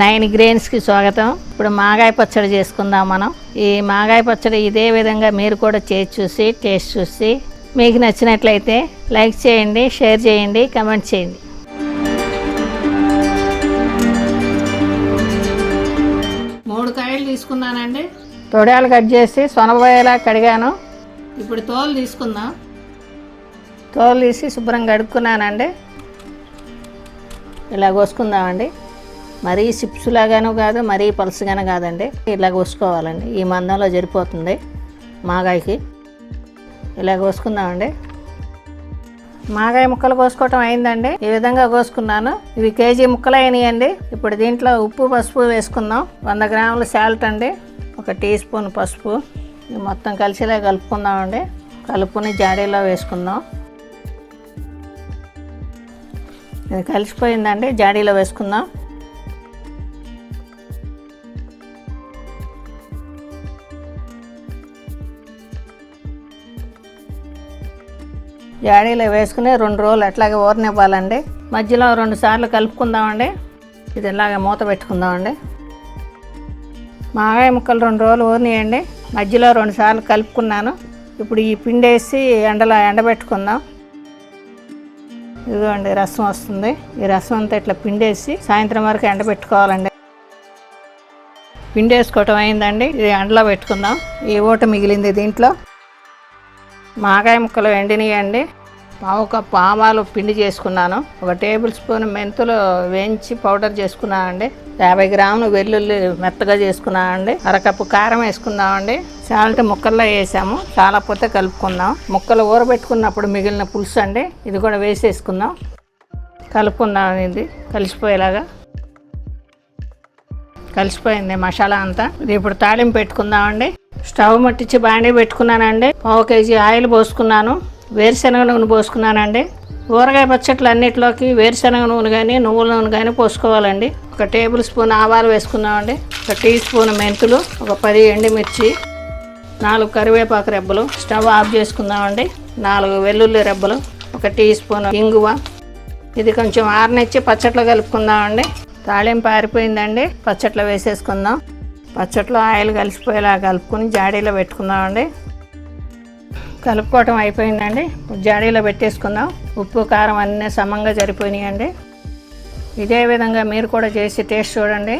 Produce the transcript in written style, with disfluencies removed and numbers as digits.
9Grainsకి స్వాగతం. ఇప్పుడు మాగాయ పచ్చడి చేసుకుందాం మనం. ఈ మాగాయ పచ్చడి ఇదే విధంగా మీరు కూడా చేసి చూసి టేస్ట్ చూసి మీకు నచ్చినట్లయితే లైక్ చేయండి, షేర్ చేయండి, కమెంట్ చేయండి. మూడు కాయలు తీసుకున్నానండి. తొడాలు కట్ చేసి సొనబోయేలా కడిగాను. ఇప్పుడు తోలు తీసుకుందాం. తోలు తీసి శుభ్రంగా కడుక్కున్నానండి. ఇలా కోసుకుందామండి. మరీ చిప్స్ లాగాను కాదు, మరీ పలుసుగాను కాదండి. ఇలా కోసుకోవాలండి. ఈ మందంలో సరిపోతుంది మాగాయకి. ఇలా కోసుకుందామండి. మాగాయ ముక్కలు కోసుకోవటం అయిందండి. ఈ విధంగా కోసుకున్నాను. ఇవి కేజీ ముక్కలు అయినాయండి. ఇప్పుడు దీంట్లో ఉప్పు పసుపు వేసుకుందాం. 100 గ్రాముల సాల్ట్ అండి, 1 టీ స్పూన్ పసుపు. ఇది మొత్తం కలిసిలా కలుపుకుందామండి. కలుపుని జాడీలో వేసుకుందాం. ఇది కలిసిపోయిందండి. జాడీలో వేసుకుందాం. జాడీలో వేసుకుని 2 రోజులు అట్లాగే ఊరనివ్వాలండి. మధ్యలో 2 సార్లు కలుపుకుందామండి. ఇది ఇలాగ మూత పెట్టుకుందామండి. మాగాయ ముక్కలు 2 రోజులు ఊరినాయండి. మధ్యలో 2 సార్లు కలుపుకున్నాను. ఇప్పుడు ఈ పిండి వేసి ఎండబెట్టుకుందాం. ఇదిగోండి రసం వస్తుంది. ఈ రసం అంతా ఇట్లా పిండేసి సాయంత్రం వరకు ఎండబెట్టుకోవాలండి. పిండి వేసుకోవటం అయిందండి. ఇది ఎండలో పెట్టుకుందాం. ఈ ఊట మిగిలింది దీంట్లో. మాగాయ ముక్కలు ఎండినాయండి. 1/2 కప్పు ఆవాలు పిండి చేసుకున్నాను. 1 టేబుల్ స్పూన్ మెంతులు వేయించి పౌడర్ చేసుకున్నానండి. 50 గ్రాములు వెల్లుల్లి మెత్తగా చేసుకున్నానండి. 1/2 కప్పు కారం వేసుకుందామండి. సాల్ట్ ముక్కల్లో వేసాము. చాలా పొత్తే కలుపుకుందాం. ముక్కలు ఊరబెట్టుకున్నప్పుడు మిగిలిన పులుసు అండి, ఇది కూడా వేసేసుకుందాం. కలుపుకుందాం. ఇది కలిసిపోయేలాగా కలిసిపోయింది మసాలా అంతా. ఇది ఇప్పుడు తాలింపు పెట్టుకుందామండి. స్టవ్ ముట్టించి బాండీ పెట్టుకున్నానండి. 1/2 కేజీ ఆయిల్ పోసుకున్నాను. వేరుశనగ నూనె పోసుకున్నానండి. ఊరగాయ పచ్చట్లు అన్నిటిలోకి వేరుశనగ నూనె కానీ నువ్వుల నూనె కానీ పోసుకోవాలండి. 1 టేబుల్ స్పూన్ ఆవాలు వేసుకున్నామండి. 1 టీ స్పూన్ మెంతులు, 10 ఎండుమిర్చి, 4 కరివేపాకు రెబ్బలు. స్టవ్ ఆఫ్ చేసుకుందామండి. 4 వెల్లుల్లి రెబ్బలు, 1 టీ స్పూన్ ఇంగువ. ఇది కొంచెం ఆరనిచ్చి పచ్చట్లో కలుపుకుందామండి. తాళింపు ఆరిపోయిందండి. పచ్చట్లో వేసేసుకుందాం. పచ్చట్లో ఆయిల్ కలిసిపోయేలా కలుపుకొని జాడీలో పెట్టుకుందామండి. కలుపుకోవటం అయిపోయిందండి. జాడీలో పెట్టేసుకుందాం. ఉప్పు కారం అన్నీ సమంగా సరిపోయినాయండి. ఇదే విధంగా మీరు కూడా చేసి టేస్ట్ చూడండి.